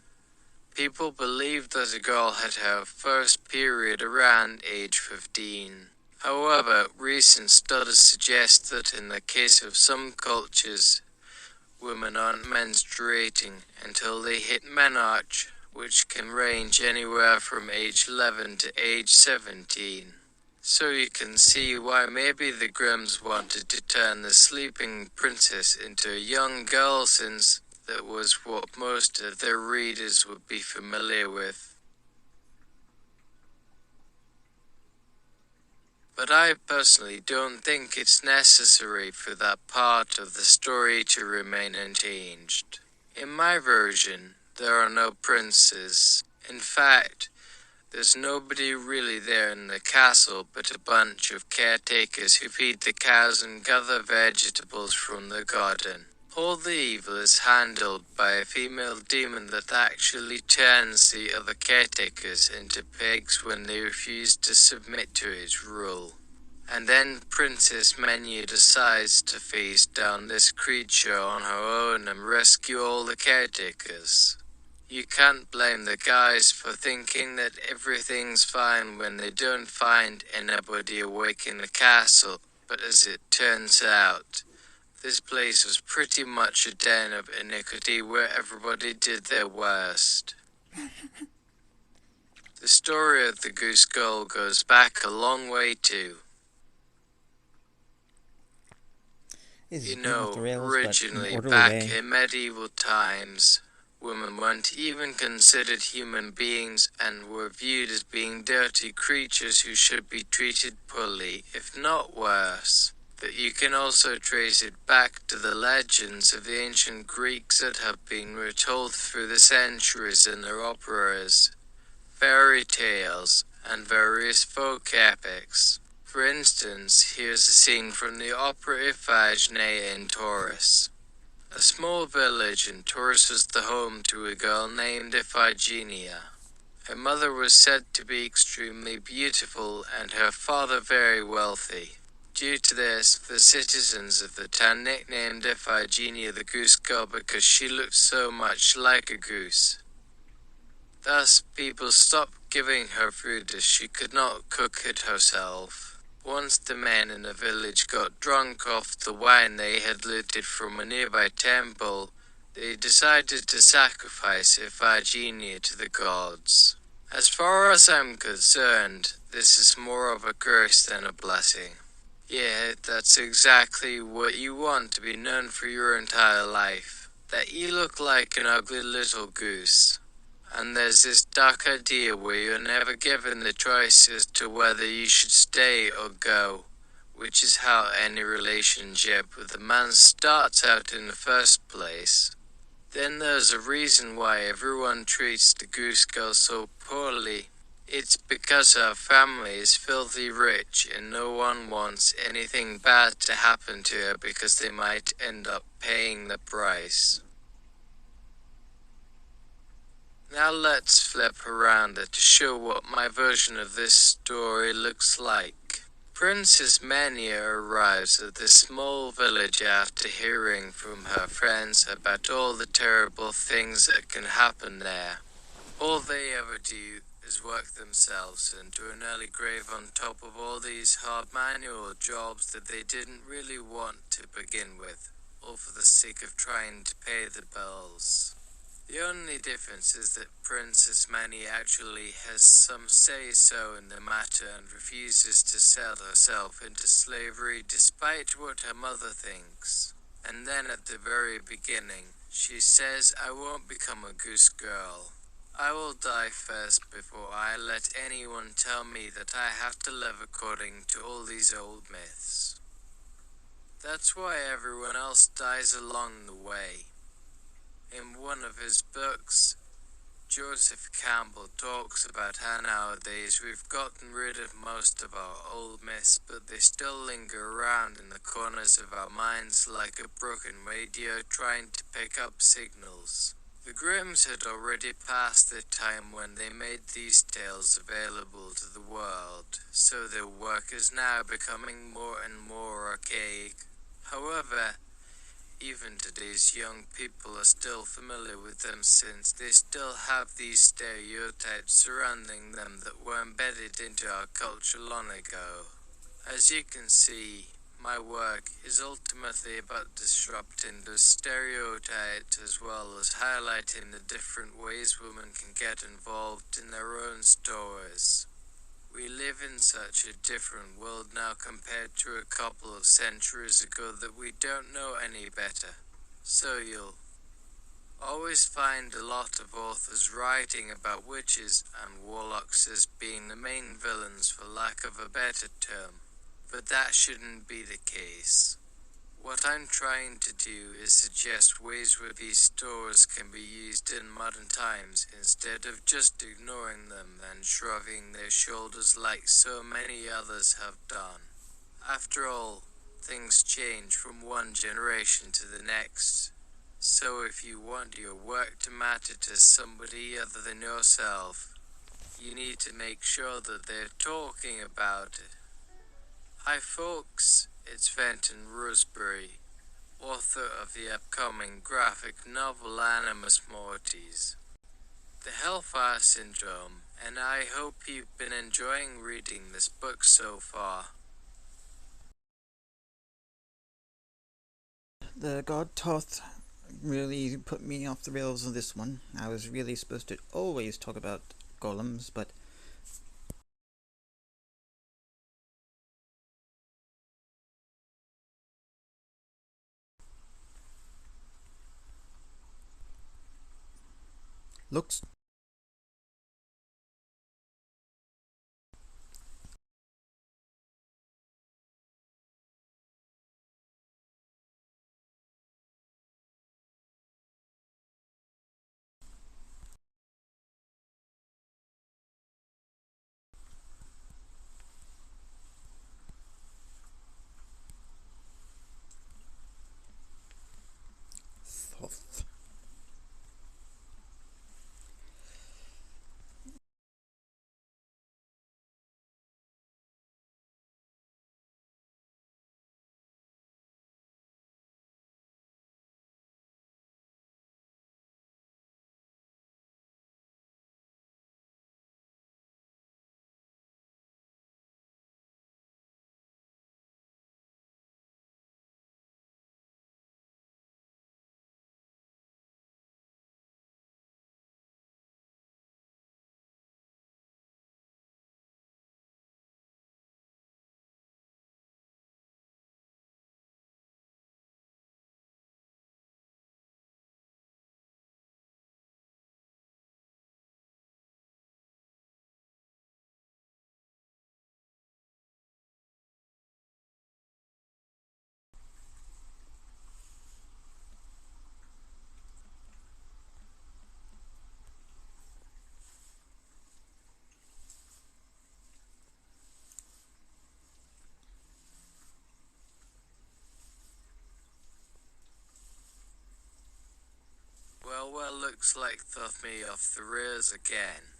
people believed that a girl had her first period around age 15. However, recent studies suggest that in the case of some cultures, women aren't menstruating until they hit menarche, which can range anywhere from age 11 to age 17. So you can see why maybe the Grims wanted to turn the sleeping princess into a young girl, since that was what most of their readers would be familiar with. But I personally don't think it's necessary for that part of the story to remain unchanged. In my version, there are no princes. In fact, there's nobody really there in the castle but a bunch of caretakers who feed the cows and gather vegetables from the garden. All the evil is handled by a female demon that actually turns the other caretakers into pigs when they refuse to submit to his rule. And then Princess Menu decides to face down this creature on her own and rescue all the caretakers. You can't blame the guys for thinking that everything's fine when they don't find anybody awake in the castle, but as it turns out, this place was pretty much a den of iniquity where everybody did their worst. The story of the Goose Girl goes back a long way too. You know, originally back in medieval times, women weren't even considered human beings and were viewed as being dirty creatures who should be treated poorly, if not worse. But you can also trace it back to the legends of the ancient Greeks that have been retold through the centuries in their operas, fairy tales, and various folk epics. For instance, here's a scene from the opera Iphigenia in Taurus. A small village in Taurus was the home to a girl named Iphigenia. Her mother was said to be extremely beautiful and her father very wealthy. Due to this, the citizens of the town nicknamed Iphigenia the Goose Girl because she looked so much like a goose. Thus, people stopped giving her food as she could not cook it herself. Once the men in the village got drunk off the wine they had looted from a nearby temple, they decided to sacrifice Iphigenia to the gods. As far as I'm concerned, this is more of a curse than a blessing. Yeah, that's exactly what you want to be known for your entire life. That you look like an ugly little goose. And there's this dark idea where you're never given the choice as to whether you should stay or go, which is how any relationship with a man starts out in the first place. Then there's a reason why everyone treats the goose girl so poorly. It's because her family is filthy rich and no one wants anything bad to happen to her because they might end up paying the price. Now let's flip around it to show what my version of this story looks like. Princess Mania arrives at this small village after hearing from her friends about all the terrible things that can happen there. All they ever do is work themselves into an early grave on top of all these hard manual jobs that they didn't really want to begin with, all for the sake of trying to pay the bills. The only difference is that Princess Mani actually has some say-so in the matter and refuses to sell herself into slavery despite what her mother thinks. And then at the very beginning, she says, "I won't become a goose girl. I will die first before I let anyone tell me that I have to live according to all these old myths." That's why everyone else dies along the way. In one of his books, Joseph Campbell talks about how nowadays we've gotten rid of most of our old myths, but they still linger around in the corners of our minds like a broken radio trying to pick up signals. The Grimms had already passed the time when they made these tales available to the world, so their work is now becoming more and more archaic. However, even today's young people are still familiar with them since they still have these stereotypes surrounding them that were embedded into our culture long ago. As you can see, my work is ultimately about disrupting those stereotypes as well as highlighting the different ways women can get involved in their own stories. We live in such a different world now compared to a couple of centuries ago that we don't know any better. So you'll always find a lot of authors writing about witches and warlocks as being the main villains for lack of a better term. But that shouldn't be the case. What I'm trying to do is suggest ways where these stories can be used in modern times instead of just ignoring them and shrugging their shoulders like so many others have done. After all, things change from one generation to the next. So if you want your work to matter to somebody other than yourself, you need to make sure that they're talking about it. Hi folks, it's Fenton Roseberry, author of the upcoming graphic novel Animus Mortis, The Hellfire Syndrome, and I hope you've been enjoying reading this book so far. The God Toth really put me off the rails of this one. I was really supposed to always talk about golems, but looks Thoth. Well, looks like thought me off the rails again.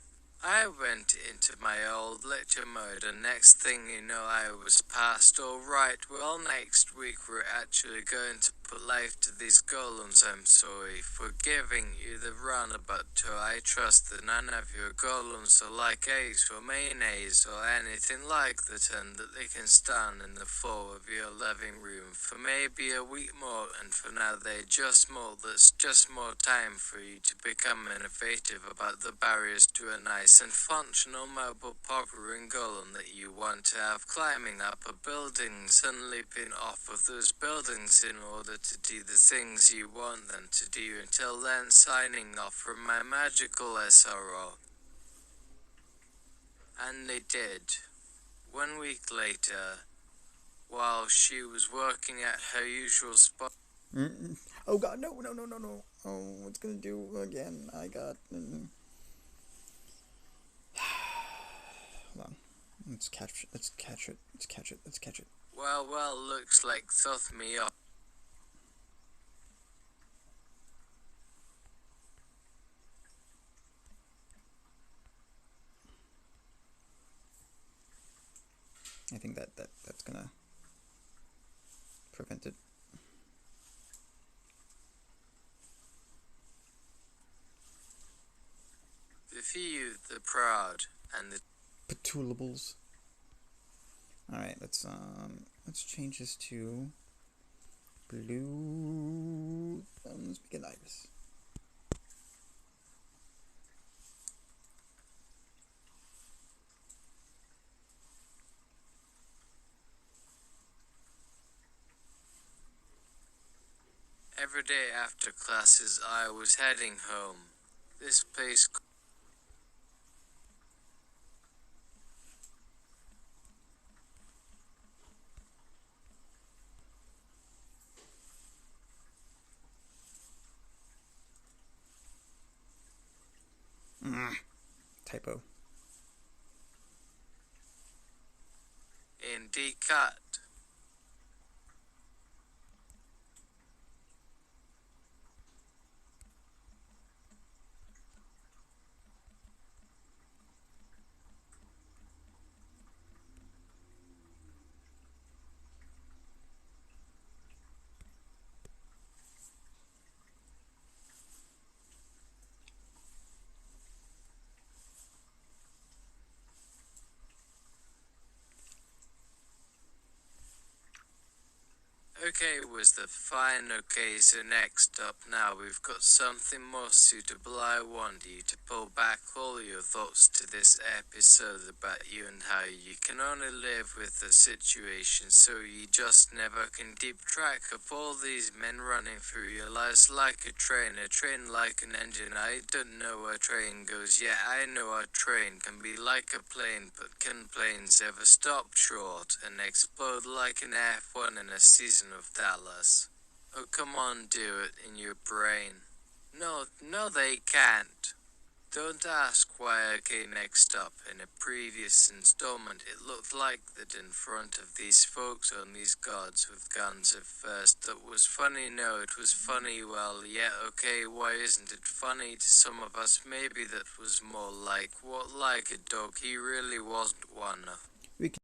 I went into my old lecture mode and next thing you know I was past alright, well next week we're actually going to put life to these golems. I'm sorry for giving you the runabout tour. I trust that none of your golems are like eggs or mayonnaise or anything like that, and that they can stand in the floor of your living room for maybe a week more, and for now they just mold. That's just more time for you to become innovative about the barriers to a nice and functional mobile powering golem that you want to have climbing up a buildings and leaping off of those buildings in order to do the things you want them to do. Until then, signing off from my magical SRO. And they did. 1 week later, while she was working at her usual spot. Oh god, no, no, no, no, no. Oh, what's gonna do again? I got... Hold on. Let's catch it. Let's catch it. Well, looks like thought me up. I think that's gonna prevent it. The few, the proud, and the Patulables. Alright, let's change this to blue thumbs begin iris. every day after classes I was heading home. This place Typo. in D-Cut. Okay, was the fine. Okay, so next up now we've got something more suitable. I want you to pull back all your thoughts to this episode about you and how you can only live with the situation, so you just never can keep track of all these men running through your lives like a train like an engine. I don't know where a train goes yet. I know a train can be like a plane, but can planes ever stop short and explode like an F1 in a season of Dallas? Oh, come on, do it in your brain. No, they can't. Don't ask why. Okay, next up, in a previous installment, it looked like that in front of these folks on these gods with guns at first. That was funny. No, it was funny. Well, yeah, okay, why isn't it funny to some of us? Maybe that was more like, what, like a dog? He really wasn't one. We can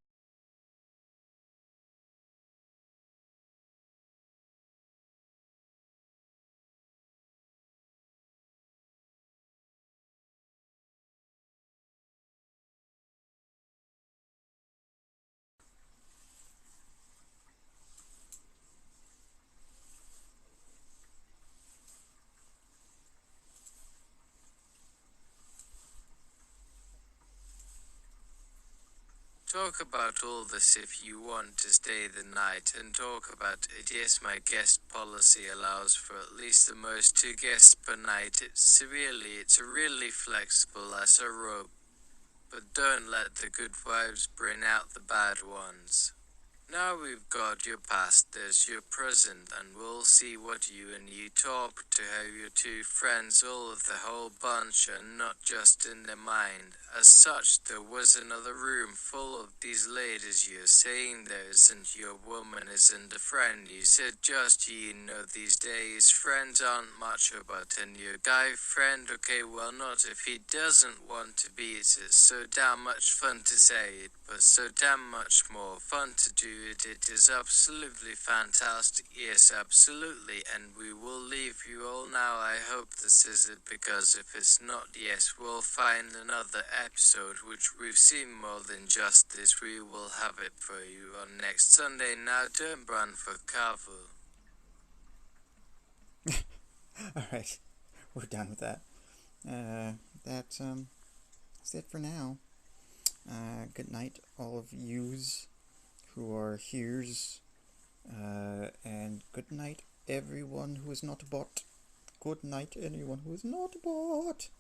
Talk about all this if you want to stay the night, and talk about it. Yes, my guest policy allows for at least the most 2 guests per night. It's really flexible as a rope. But don't let the good vibes bring out the bad ones. Now we've got your past, there's your present, and we'll see what you and you talk to how your two friends, all of the whole bunch, are not just in their mind. As such, there was another room full of these ladies. You're saying there isn't your woman, isn't a friend. You said just you know these days friends aren't much about, and your guy friend, okay, well not if he doesn't want to be. It's so damn much fun to say it, but so damn much more fun to do it. It is absolutely fantastic. Yes, absolutely. And we will leave you all now. I hope this is it, because if it's not, yes, we'll find another episode, which we've seen more than just this. We will have it for you on next Sunday. Now don't run for cover. Alright, we're done with that. That's it for now. Good night, all of yous who are here's, and good night, everyone who is not a bot. Good night, anyone who is not a bot.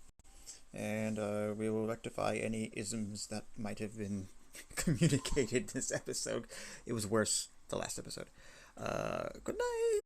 And we will rectify any isms that might have been communicated this episode. It was worse the last episode. Good night.